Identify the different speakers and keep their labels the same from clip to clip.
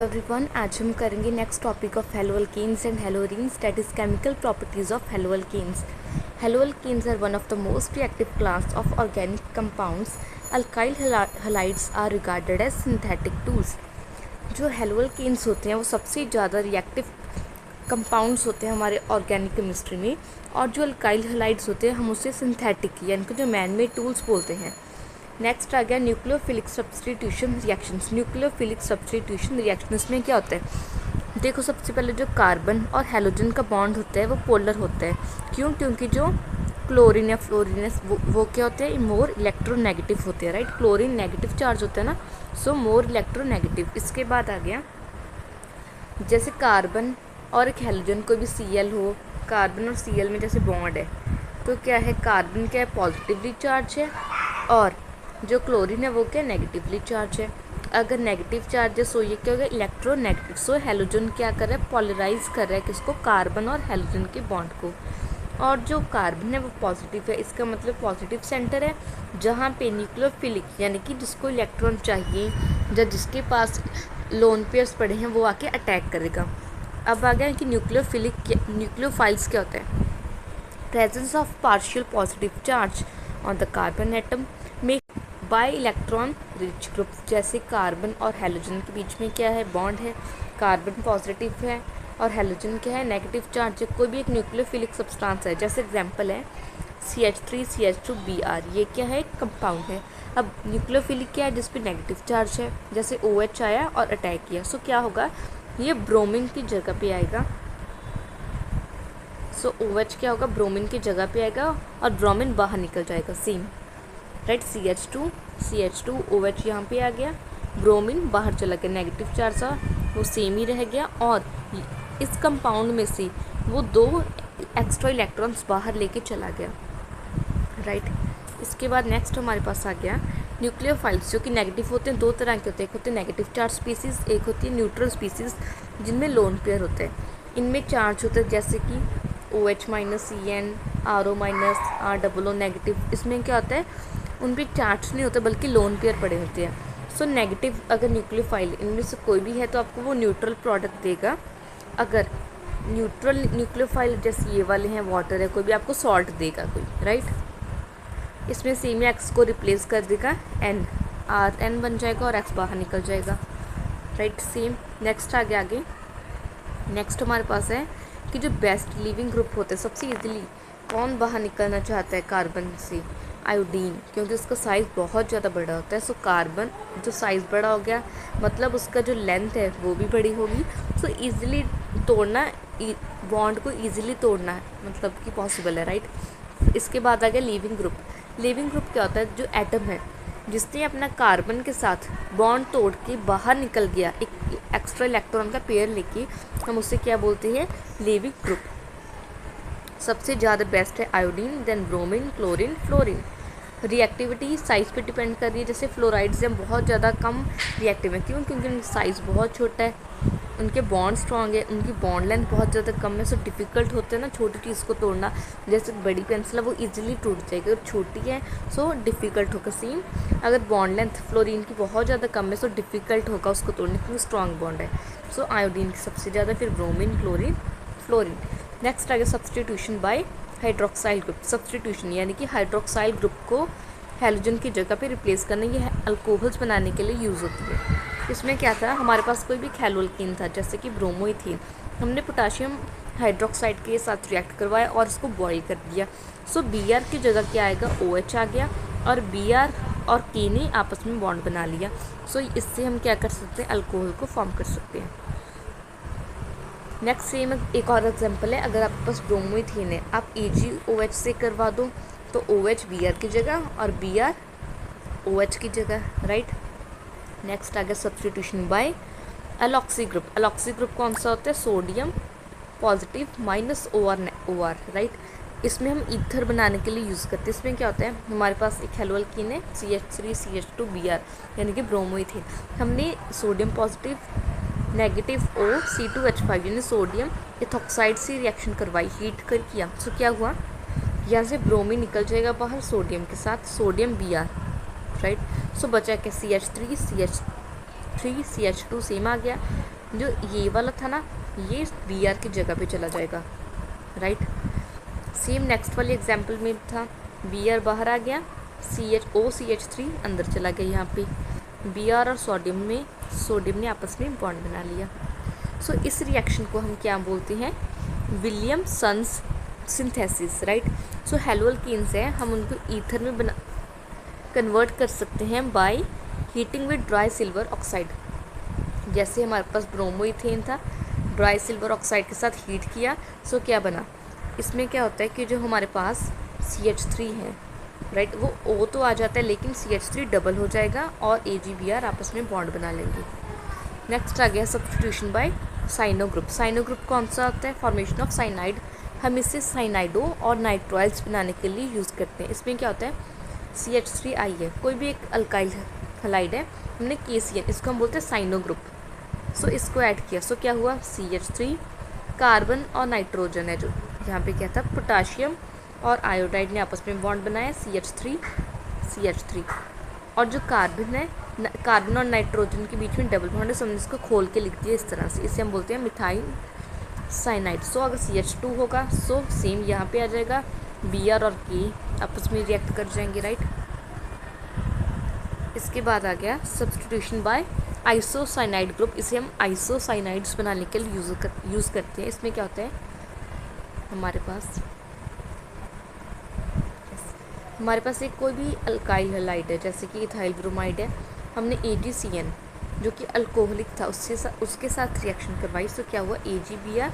Speaker 1: Everyone, आज हम करेंगे next topic of haloalkanes and haloarenes, that is chemical properties of haloalkanes. Haloalkanes are one of the most reactive class of organic compounds. Alkyl halides are regarded as synthetic tools. जो haloalkanes होते हैं वो सबसे ज़्यादा reactive compounds होते हैं हमारे organic chemistry में, और जो अल्काइल हैलाइड्स होते हैं हम उसे सिंथेटिक यानी कि जो मैन मेड टूल्स बोलते हैं. नेक्स्ट आ गया nucleophilic substitution reactions. Nucleophilic substitution reaction में क्या होता है? देखो, सबसे पहले जो कार्बन और हेलोजन का बॉन्ड होता है वो पोलर होता है. क्यों? क्योंकि जो क्लोरीन या फ्लोरीन है वो क्या होते हैं? मोर इलेक्ट्रोनेगेटिव होते हैं. राइट, क्लोरीन नेगेटिव चार्ज होता है ना, सो मोर इलेक्ट्रोनेगेटिव. इसके बाद आ गया जैसे कार्बन और एक हेलोजन, कोई भी Cl हो, कार्बन और Cl में जैसे बॉन्ड है तो क्या है? कार्बन क्या है? पॉजिटिवली चार्ज है, और जो क्लोरीन है वो क्या? नेगेटिवली चार्ज है. अगर नेगेटिव चार्ज है सो ये क्या होगा? इलेक्ट्रोनेगेटिव. सो हेलोजन क्या कर रहा है? पॉलराइज कर रहा है किसको? कार्बन और हेलोजन के बॉन्ड को. और जो कार्बन है वो पॉजिटिव है, इसका मतलब पॉजिटिव सेंटर है, जहाँ पे न्यूक्लियोफिलिक यानी कि जिसको इलेक्ट्रॉन चाहिए या जिसके पास लोन पेयर्स पड़े हैं वो आके अटैक करेगा. अब आ गया कि न्यूक्लियोफाइल्स क्या होता है? Presence of partial positive charge on the carbon atom में बाई इलेक्ट्रॉन रिच ग्रुप. जैसे कार्बन और हेलोजन के बीच में क्या है? बॉन्ड है. कार्बन पॉजिटिव है और हेलोजन क्या है? नेगेटिव चार्ज है. कोई भी एक न्यूक्लियोफिलिक सब्सटेंस है, जैसे एग्जांपल है CH3CH2Br. ये क्या है? कंपाउंड है. अब न्यूक्लियोफिलिक क्या है? जिस पे नेगेटिव चार्ज है, जैसे OH आया और अटैक किया, सो क्या होगा? ये ब्रोमीन की जगह पे आएगा. सो OH क्या होगा? ब्रोमीन की जगह पे आएगा और ब्रोमीन बाहर निकल जाएगा. Same, right. CH2 OH यहाँ पे आ गया, ब्रोमीन बाहर चला गया, नेगेटिव चार्ज था वो सेम ही रह गया, और इस कंपाउंड में से वो 2 एक्स्ट्रा इलेक्ट्रॉन्स बाहर लेके चला गया. राइट. इसके बाद नेक्स्ट हमारे पास आ गया न्यूक्लियोफाइल्स, जो कि नेगेटिव होते हैं. 2 तरह के होते हैं, एक होते हैं नेगेटिव चार्ज स्पीसीज, एक होती है न्यूट्रल स्पीसीज जिनमें लोन पेयर होते हैं. इनमें चार्ज होता है जैसे कि OH minus CN, RO minus, ROO negative. इसमें क्या होता है? उन पर चार्ज नहीं होता बल्कि लोन पेयर पड़े होते हैं. सो नेगेटिव अगर न्यूक्लियोफाइल इनमें से कोई भी है तो आपको वो न्यूट्रल प्रोडक्ट देगा. अगर न्यूट्रल न्यूक्लियोफाइल जैसे ये वाले हैं, वाटर है, कोई भी आपको सॉल्ट देगा कोई. राइट. इसमें सेम एक्स को रिप्लेस कर देगा, N बन जाएगा और X बाहर निकल जाएगा. राइट. सेम. नेक्स्ट आगे नेक्स्ट हमारे पास है कि जो बेस्ट लिविंग ग्रुप होते हैं, सबसे इजीली कौन बाहर निकलना चाहता है कार्बन से? आयोडीन, क्योंकि उसका साइज़ बहुत ज़्यादा बड़ा होता है. सो कार्बन जो साइज़ बड़ा हो गया मतलब उसका जो लेंथ है वो भी बड़ी होगी. सो ईज़िली तोड़ना, बॉन्ड को ईज़िली तोड़ना है मतलब कि पॉसिबल है. राइट. इसके बाद आ गया लिविंग ग्रुप. लिविंग ग्रुप क्या होता है? जो एटम है जिसने अपना कार्बन के साथ बॉन्ड तोड़ के बाहर निकल गया एक एक्स्ट्रा इलेक्ट्रॉन का पेयर लेके, हम उसे क्या बोलते हैं? Living group. सबसे ज़्यादा बेस्ट है iodine, then bromine, chlorine, fluorine. Reactivity size पे डिपेंड कर रही है. जैसे फ्लोराइड्स हैं बहुत ज़्यादा कम रिएक्टिव है. क्यों? क्योंकि उनका साइज़ बहुत छोटा है, उनके बॉन्ड स्ट्रॉन्ग है, उनकी बॉन्ड लेंथ बहुत ज़्यादा कम है. सो डिफ़िकल्ट होता है ना छोटी चीज़ को तोड़ना. जैसे बड़ी पेंसिल है वो इजीली टूट जाएगी, अगर छोटी है सो डिफ़िकल्ट होगा. सेम अगर बॉन्ड लेंथ फ्लोरीन की बहुत ज़्यादा कम है सो डिफ़िकल्ट होगा उसको तोड़ने, क्योंकि स्ट्रॉन्ग बॉन्ड है. सो आयोडीन की सबसे ज़्यादा, फिर ब्रोमीन, क्लोरीन, फ्लोरीन. नेक्स्ट आ गया substitution by hydroxyl group. Substitution यानी कि हाइड्रोक्साइल ग्रुप को हेलोजन की जगह पे रिप्लेस करना, ये अल्कोहल्स बनाने के लिए यूज़ होती है. इसमें क्या था? हमारे पास कोई भी हेलोअल्केन था जैसे कि ब्रोमोइथेन, हमने पोटाशियम हाइड्रोक्साइड के साथ रिएक्ट करवाया और इसको बॉयल कर दिया. सो Br की जगह क्या आएगा? OH आ गया, और Br और K ने आपस में बॉन्ड बना लिया. सो इससे हम क्या कर सकते हैं? अल्कोहल को फॉर्म कर सकते हैं. नेक्स्ट सेम एक और एग्जांपल है. अगर आपके पास ब्रोमोइथेन है, आप AgOH से करवा दो तो OH Br की जगह और Br OH की जगह. राइट. नेक्स्ट आ गया सब्सटीट्यूशन बाय एलॉक्सी ग्रुप. एलॉक्सी ग्रुप कौन सा होता है? Sodium positive minus OR. Right. इसमें हम ईथर बनाने के लिए यूज़ करते हैं. इसमें क्या होता है? हमारे पास एक हेलोअल्कीन है CH3CH2Br यानी कि ब्रोमोइथेन. हमने sodium positive negative O C2H5 यानी सोडियम इथॉक्साइड से रिएक्शन करवाई, हीट कर किया. सो क्या हुआ? यहाँ से ब्रोमीन निकल जाएगा बाहर सोडियम के साथ, सोडियम Br. राइट. सो बचा क्या? CH3 CH3CH2 सेम आ गया। जो ये वाला था ना, ये Br की जगह पे चला जाएगा, राइट। सेम नेक्स्ट वाले एग्जाम्पल में था, Br बाहर आ गया, OCH3 अंदर चला गया। यहाँ पे Br और सोडियम ने आपस में बॉन्ड बना लिया। सो इस रिएक्शन को हम क्या बोलते हैं, विलियमसन्स सिंथेसिस, राइट। सो हेलोअल्कीन्स हैं, हम उनको ईथर में कन्वर्ट कर सकते हैं by heating with dry silver oxide. जैसे हमारे पास ब्रोमोइथेन था, ड्राई सिल्वर ऑक्साइड के साथ हीट किया, सो क्या बना, इसमें क्या होता है कि जो हमारे पास CH3 है, राइट, वो O तो आ जाता है लेकिन CH3 डबल हो जाएगा और AgBr आपस में बॉन्ड बना लेंगे। नेक्स्ट आ गया substitution by cyano group. Cyano group कौन सा होता है, फॉर्मेशन ऑफ साइनाइड। हम इसे साइनाइडो और नाइट्राइल्स बनाने के लिए यूज़ करते हैं। इसमें क्या होता है, CH3I है, कोई भी एक अल्काइल हैलाइड है, हमने KCN, इसको हम बोलते हैं साइनो ग्रुप। सो इसको ऐड किया, सो क्या हुआ, CH3 कार्बन और नाइट्रोजन है, जो यहाँ पे क्या था, पोटाशियम और आयोडाइड ने आपस में बॉन्ड बनाया, CH3 और जो कार्बन है, कार्बन और नाइट्रोजन के बीच में डबल बॉन्ड है, सो हमने इसको खोल के लिख दिया इस तरह से, इसे हम बोलते हैं मिथाइल साइनाइड। सो अगर CH2 होगा, सो सेम यहाँ पे आ जाएगा, Br और K आपस में रिएक्ट कर जाएंगे, राइट। इसके बाद आ गया सब्स्टिट्यूशन बाय आइसोसाइनाइड ग्रुप। इसे हम आइसोसाइनाइड्स बनाने के लिए यूज़ करते हैं। इसमें क्या होता है, हमारे पास एक कोई भी अल्काइल हैलाइड है, जैसे कि इथाइल ब्रोमाइड है, हमने AgCN जो कि अल्कोहलिक था उसके साथ रिएक्शन करवाई, सो क्या हुआ, AgBr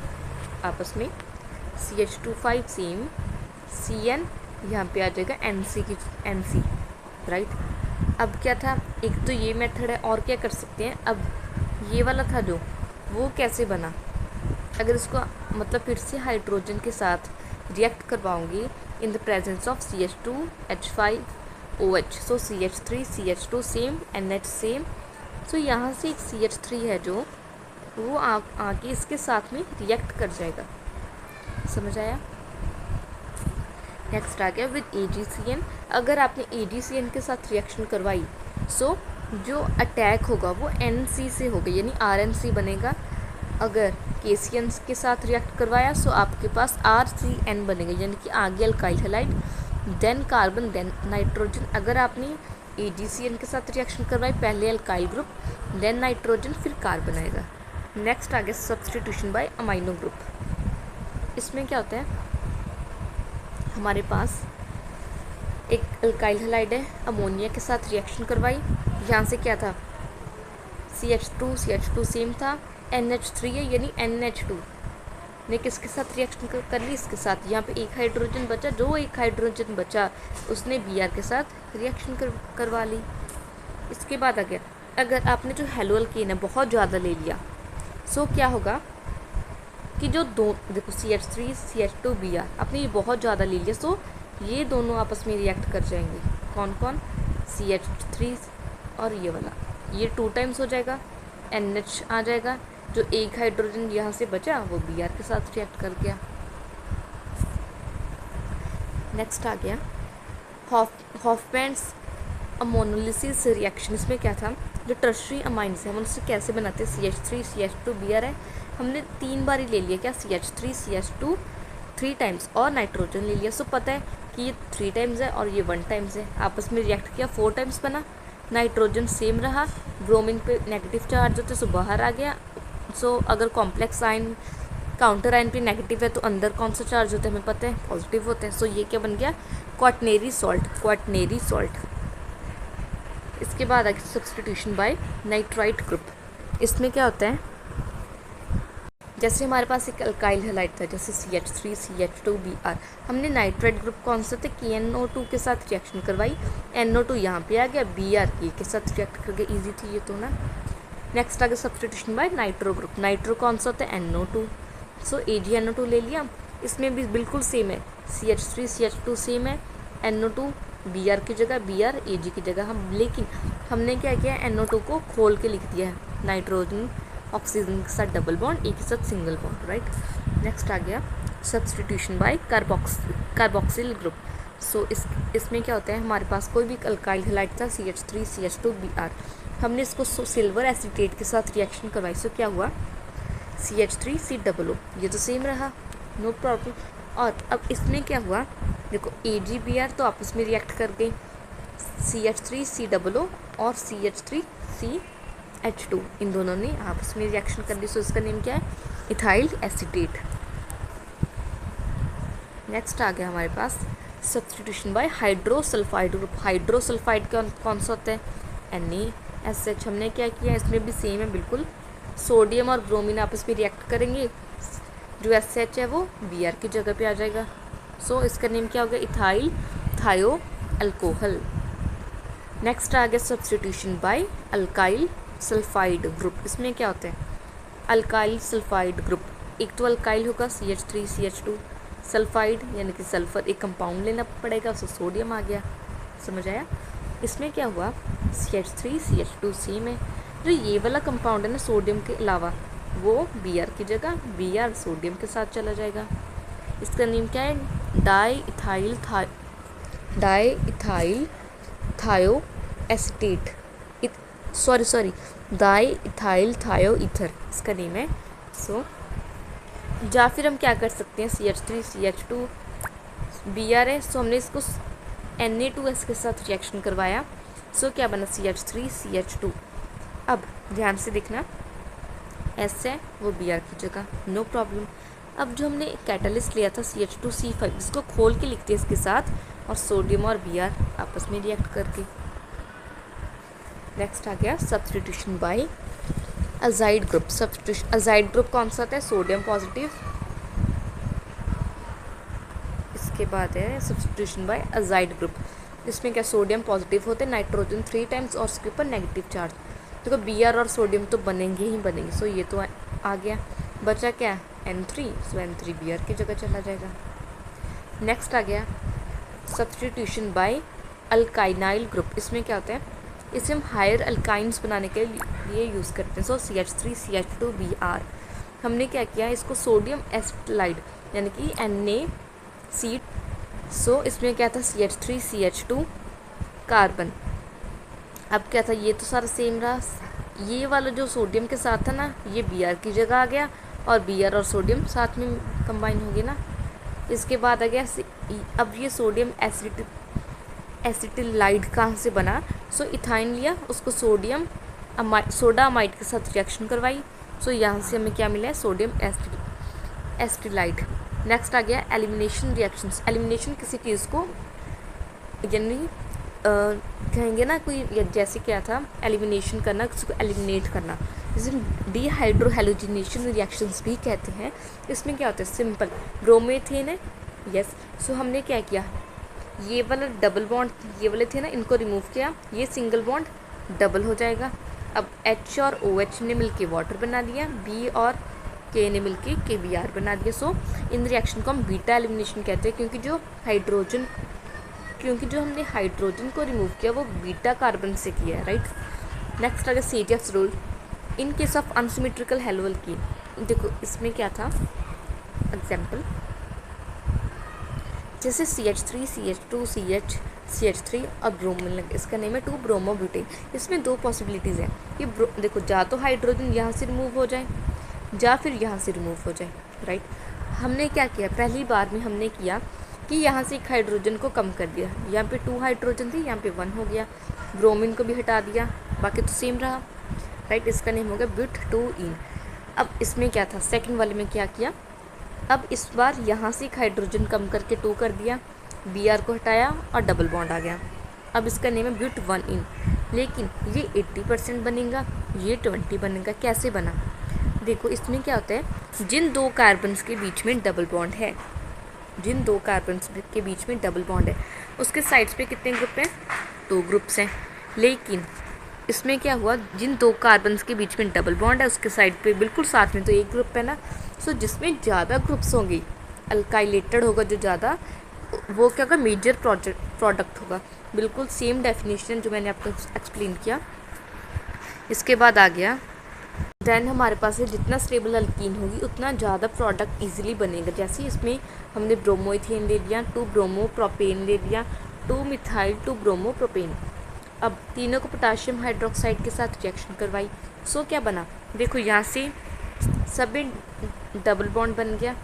Speaker 1: आपस में CH2 सेम, CN यहाँ पे आ जाएगा NC, राइट। अब क्या था, एक तो ये मेथड है, और क्या कर सकते हैं, अब ये वाला था जो, वो कैसे बना, अगर इसको मतलब फिर से हाइड्रोजन के साथ रिएक्ट करवाऊंगी in the presence of CH2H5OH, so CH3CH2 same, NH same. So यहाँ से एक CH3 है जो वो आके इसके साथ में रिएक्ट कर जाएगा, समझ आया। नेक्स्ट आ गया विद AgCN। अगर आपने AgCN के साथ रिएक्शन करवाई, सो जो अटैक होगा वो NC से होगा, यानी RNC बनेगा। अगर KCN के साथ रिएक्ट करवाया, सो आपके पास RCN बनेगा, यानी कि आगे alkyl halide, then carbon, then nitrogen. अगर आपने AgCN के साथ रिएक्शन करवाई, पहले अल्काइल ग्रुप, देन नाइट्रोजन, फिर कार्बन आएगा। नेक्स्ट आ गया सब्स्टिट्यूशन बाय अमाइनो ग्रुप। इसमें क्या होता है, हमारे पास एक अल्काइल हैलाइड है, अमोनिया के साथ रिएक्शन करवाई, यहाँ से क्या था, CH2 सेम था, NH3 है, यानी NH2 ने किसके साथ रिएक्शन कर ली, इसके साथ। यहाँ पे एक हाइड्रोजन बचा, जो एक हाइड्रोजन बचा उसने Br के साथ रिएक्शन करवा ली। इसके बाद आ गया, अगर आपने जो हेलोअल्केन है बहुत ज़्यादा ले लिया, सो क्या होगा कि जो देखो CH3 CH2 Br आपने ये बहुत ज़्यादा ले लिया, सो ये दोनों आपस में रिएक्ट कर जाएंगे। कौन कौन, CH3 और ये वाला, ये 2 टाइम्स हो जाएगा, NH आ जाएगा, जो एक हाइड्रोजन यहाँ से बचा वो Br के साथ रिएक्ट कर गया। नेक्स्ट आ गया हॉफमैन्स अमोनोलिसिस रिएक्शन। इसमें क्या था, जो टर्शरी अमाइंस है हम उनसे कैसे बनाते हैं, CH3 CH2 Br है, हमने 3 बार ही ले लिया, क्या, CH3 CH2 3 टाइम्स और नाइट्रोजन ले लिया। सो पता है कि ये 3 टाइम्स है और ये 1 टाइम्स है, आपस में रिएक्ट किया, 4 टाइम्स बना, नाइट्रोजन सेम रहा, ब्रोमीन पे नेगेटिव चार्ज होते सो बाहर आ गया। सो अगर कॉम्प्लेक्स आयन काउंटर आयन पे नेगेटिव है तो अंदर कौन सा चार्ज होता है हमें पता है, पॉजिटिव होता है। सो ये क्या बन गया, क्वाटरनरी सॉल्ट। इसके बाद आ गया सब्स्टिट्यूशन बाय नाइट्राइट ग्रुप। इसमें क्या होता है, जैसे हमारे पास एक अल्काइल हैलाइड था, जैसे CH3 CH2 Br, हमने नाइट्राइट ग्रुप कौन सा था, KNO2 के साथ रिएक्शन करवाई, NO2 यहाँ पे आ गया, Br के साथ रिएक्ट कर गया, ईजी थी ये तो ना। नेक्स्ट आ गया substitution by nitro group. Nitro कौन सा होता है, NO2, सो AgNO2 ले लिया। इसमें भी बिल्कुल सेम है, CH3 CH2 सेम है, NO2 Br की जगह, Br Ag की जगह, लेकिन हमने क्या किया, NO2 को खोल के लिख दिया है, नाइट्रोजन ऑक्सीजन के साथ डबल बॉन्ड, एक के साथ सिंगल बॉन्ड, राइट। नेक्स्ट आ गया सब्स्टिट्यूशन बाय कार्बोक्सिल ग्रुप। सो इसमें क्या होता है, हमारे पास कोई भी अल्काइल हैलाइड था, CH3 CH2 Br, हमने इसको सिल्वर एसीटेट के साथ रिएक्शन करवाई, सो क्या हुआ CH3COO, ये तो सेम रहा, नो प्रॉब्लम। और अब इसमें क्या हुआ, देखो AgBr तो आपस में रिएक्ट कर गए, CH3COO और CH3CH2 इन दोनों ने आपस में रिएक्शन कर दी, सो इसका नेम क्या है, इथाइल एसीटेट। नेक्स्ट आ गया हमारे पास substitution by hydrosulphide group. Hydrosulphide कौन सा होता है, NaSH। हमने क्या किया, इसमें भी सेम है बिल्कुल, सोडियम और ब्रोमीन आपस में रिएक्ट करेंगे, जो SH है वो Br की जगह पे आ जाएगा, सो इसका नेम क्या हो गया, इथाइल थायो अल्कोहल। नेक्स्ट आ गया substitution by alkyl sulphide group. इसमें क्या होता है, अल्काइल सल्फाइड ग्रुप, एक तो अल्काइल होगा CH3CH2, सल्फाइड यानी कि सल्फर, एक कंपाउंड लेना पड़ेगा, उससे सोडियम आ गया, समझ आया। इसमें क्या हुआ, CH3CH2 सेम है, जो ये वाला कंपाउंड है ना सोडियम के अलावा, वो Br की जगह Br सोडियम के साथ चला जाएगा। इसका नेम क्या है, डाई थायो एसीटेट, डाई इथाइल थायो ईथर इसका नेम है। सो या फिर हम क्या कर सकते हैं, CH3CH2 Br है, सो हमने इसको Na2S के साथ रिएक्शन करवाया, सो क्या बना, CH3CH2। अब ध्यान से देखना, S है वो Br की जगह, नो प्रॉब्लम। अब जो हमने कैटलिस्ट लिया था CH2C5, इसको खोल के लिखते हैं इसके साथ, और सोडियम और Br आपस में रिएक्ट करके। नेक्स्ट आ गया substitution by azide group. Azide group कौन सा होता है, सोडियम पॉजिटिव। इसके बाद है सब्स्टिट्यूशन बाय अजाइड ग्रुप, इसमें क्या सोडियम पॉजिटिव होते हैं, नाइट्रोजन 3 टाइम्स और उसके ऊपर नेगेटिव चार्ज। देखो Br और सोडियम तो बनेंगे ही बनेंगे, सो ये तो आ गया, बचा क्या N3, सो N3 Br की जगह चला जाएगा। नेक्स्ट आ गया सब्स्टिट्यूशन बाय अल्काइनाइल ग्रुप। इसमें क्या होता है, इसे हम हायर अल्काइंस बनाने के लिए यूज़ करते हैं, सो CH3CH2 Br। हमने क्या किया, इसको सोडियम एसिटाइड यानी कि NaC, सो इसमें क्या था CH3CH2 कार्बन। अब क्या था, ये तो सारा सेम रहा, ये वाला जो सोडियम के साथ था ना, ये Br की जगह आ गया, और Br और सोडियम साथ में कंबाइन हो गए ना। इसके बाद आ गया, अब ये सोडियम एसिटिलाइड कहाँ से बना, सो इथाइन लिया, उसको सोडा अमाइड के साथ रिएक्शन करवाई, सो यहाँ से हमें क्या मिला है, सोडियम एसिटिलाइड। नेक्स्ट आ गया एलिमिनेशन रिएक्शंस। एलिमिनेशन किसी चीज़ को यानी कहेंगे ना, कोई जैसे क्या था, एलिमिनेशन करना, किसी को एलिमिनेट करना, जिसे डीहाइड्रोहेलोजिनेशन रिएक्शंस भी कहते हैं। इसमें क्या होता है, सिंपल ब्रोमेथेन है, यस, सो हमने क्या किया, ये वाला डबल बॉन्ड, ये वाले थे ना, इनको रिमूव किया, ये सिंगल बॉन्ड डबल हो जाएगा। अब H और OH ने मिलके वाटर बना दिया, B और K ने मिलके KBr बना दिया। सो इन रिएक्शन को हम बीटा एलिमिनेशन कहते हैं, क्योंकि जो हमने हाइड्रोजन को रिमूव किया वो बीटा कार्बन से किया है, राइट। नेक्स्ट आ गया CTF's rule in case of unsymmetrical hello alkene. देखो इसमें क्या था, एग्जाम्पल जैसे CH3 CH2 CH3 और ब्रोमीन लगे, इसका नेम है 2 ब्रोमोब्यूटेन। इसमें 2 पॉसिबिलिटीज़ हैं कि देखो या तो हाइड्रोजन यहाँ से रिमूव हो जाए या फिर यहाँ से रिमूव हो जाए, राइट। हमने क्या किया, पहली बार में हमने किया कि यहाँ से एक हाइड्रोजन को कम कर दिया, यहाँ पे 2 हाइड्रोजन थी, यहाँ पे 1 हो गया, ब्रोमीन को भी हटा दिया, बाकी तो सेम रहा, राइट। इसका नेम हो गया ब्यूट-2-ईन। अब इसमें क्या था, सेकंड वाले में क्या किया, अब इस बार यहाँ से एक हाइड्रोजन कम करके 2 कर दिया, Br को हटाया और डबल बॉन्ड आ गया। अब इसका नेम है ब्यूट-1-ईन। लेकिन ये 80% बनेगा, ये 20 बनेगा। कैसे बना, देखो इसमें क्या होता है, जिन 2 कार्बन्स के बीच में डबल बॉन्ड है, जिन 2 कार्बन्स के बीच में डबल बॉन्ड है, उसके साइड्स पे कितने ग्रुप हैं, 2 ग्रुप्स हैं। लेकिन इसमें क्या हुआ, जिन 2 कार्बन्स के बीच में डबल बॉन्ड है उसके साइड पे बिल्कुल साथ में तो एक ग्रुप है ना, सो जिसमें ज़्यादा ग्रुप्स होंगे, अल्काइलेटेड होगा जो ज़्यादा, वो क्या होगा, मेजर प्रोडक्ट होगा। बिल्कुल सेम डेफिनेशन जो मैंने आपको एक्सप्लेन किया। इसके बाद आ गया देन हमारे पास है, जितना स्टेबल अल्कीन होगी उतना ज़्यादा प्रोडक्ट इजीली बनेगा। जैसे इसमें हमने ब्रोमोइथेन ले लिया, 2 ब्रोमोप्रोपेन ले लिया, 2 मिथाइल 2 ब्रोमोप्रोपेन। अब तीनों को पोटाशियम हाइड्रोक्साइड के साथ रिएक्शन करवाई। सो क्या बना, देखो यहाँ से सभी डबल बॉन्ड बन गया।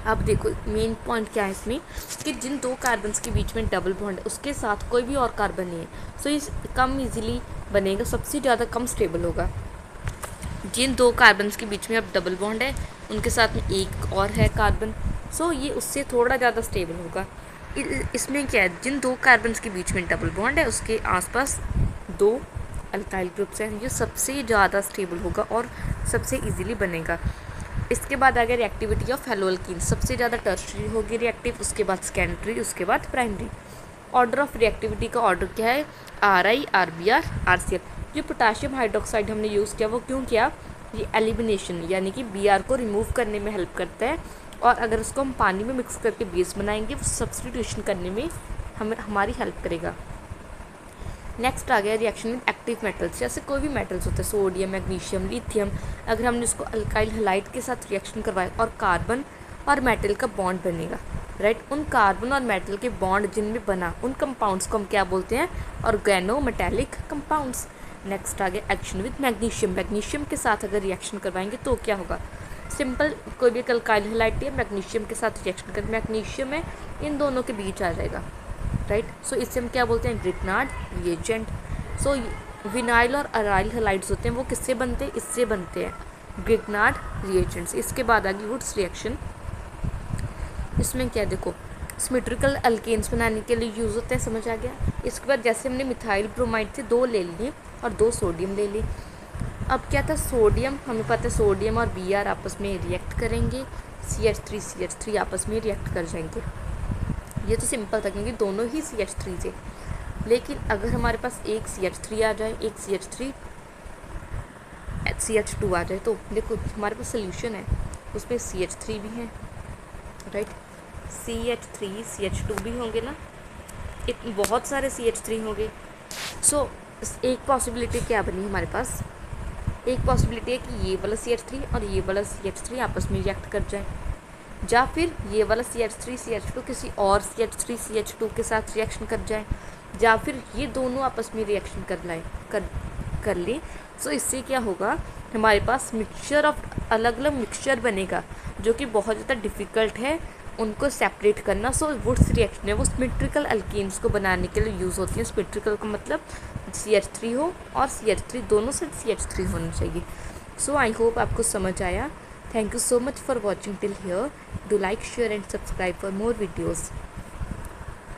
Speaker 1: अब देखो मेन पॉइंट क्या है इसमें कि जिन दो कार्बन्स के बीच में डबल बॉन्ड है उसके साथ कोई भी और कार्बन नहीं है, सो इस कम इजीली बनेगा, सबसे ज़्यादा कम स्टेबल होगा। जिन दो कार्बन्स के बीच में अब डबल बॉन्ड है उनके साथ में एक और है कार्बन, सो ये उससे थोड़ा ज़्यादा स्टेबल होगा। इसमें क्या है, जिन दो कार्बन्स के बीच में डबल बॉन्ड है उसके आसपास दो अल्काइल ग्रुप्स हैं, ये सबसे ज़्यादा स्टेबल होगा और सबसे इजीली बनेगा। इसके बाद आ गया रिएक्टिविटी ऑफ हेलोअल्कीन, सबसे ज़्यादा टर्शरी होगी रिएक्टिव, उसके बाद सेकेंडरी, उसके बाद प्राइमरी। ऑर्डर ऑफ रिएक्टिविटी का ऑर्डर क्या है, RI, RBr, RCl। जो पोटाशियम हाइड्रोक्साइड हमने यूज़ किया वो क्यों किया, ये एलिमिनेशन यानी कि Br को रिमूव करने में हेल्प करता है, और अगर उसको हम पानी में मिक्स करके बेस बनाएंगे वो सब्स्टिट्यूशन करने में हमारी हेल्प करेगा। नेक्स्ट आ गया रिएक्शन विद एक्टिव मेटल्स, जैसे कोई भी मेटल्स होते हैं, सोडियम, मैग्नीशियम, लिथियम, अगर हमने उसको अल्काइल हैलाइड के साथ रिएक्शन करवाया और कार्बन और मेटल का बॉन्ड बनेगा, राइट, उन कार्बन और मेटल के बॉन्ड जिनमें बना उन कंपाउंड्स को हम क्या बोलते हैं, ऑर्गेनोमेटेलिक कंपाउंड्स। नेक्स्ट आ गया एक्शन विद मैग्नीशियम, मैग्नीशियम के साथ अगर रिएक्शन करवाएंगे तो क्या होगा, सिंपल कोई भी अल्काइल हैलाइड है मैग्नीशियम के साथ रिएक्शन कर, मैग्नीशियम है इन दोनों के बीच आ जाएगा, राइट। सो इससे हम क्या बोलते हैं, ग्रिग्नार्ड रिएजेंट। सो विनाइल और अराइल हैलाइड्स होते हैं वो किससे बनते हैं, इससे बनते हैं, ग्रिग्नार्ड रिएजेंट्स। इसके बाद आ गई वुड्स रिएक्शन, इसमें क्या देखो सिमेट्रिकल अल्केन्स बनाने के लिए यूज़ होते हैं, समझ आ गया। इसके बाद जैसे हमने मिथाइल ब्रोमाइड से 2 ले लिए और 2 सोडियम ले लिए। अब क्या था, सोडियम हमें पता है सोडियम और Br आपस में रिएक्ट करेंगे, CH3 आपस में रिएक्ट कर जाएंगे। ये तो सिंपल था क्योंकि दोनों ही CH3 थे। लेकिन अगर हमारे पास एक CH3 आ जाए, एक CH2 आ जाए, तो देखो हमारे पास सोल्यूशन है, उसमें CH3 भी है, राइट, CH3 CH2 भी होंगे ना, बहुत सारे CH3 होंगे। सो एक पॉसिबिलिटी क्या बनी हमारे पास, एक पॉसिबिलिटी है कि ये वाला CH3 और ये वाला CH3 आपस में रिएक्ट कर जाए, या फिर ये वाला CH3 CH2 किसी और CH3 CH2 के साथ रिएक्शन कर जाए, या फिर ये दोनों आपस में रिएक्शन कर लें। सो इससे क्या होगा, हमारे पास मिक्सचर ऑफ अलग अलग मिक्सचर बनेगा जो कि बहुत ज़्यादा डिफ़िकल्ट है उनको सेपरेट करना। सो वुड्स रिएक्शन है वो सिमेट्रिकल अल्केन्स को बनाने के लिए यूज़ होती है। सिमेट्रिकल का मतलब CH3 हो और CH3 दोनों से CH3 होना चाहिए। सो आई होप आपको समझ आया। Thank you so much for watching till here. Do like, share and subscribe for more videos.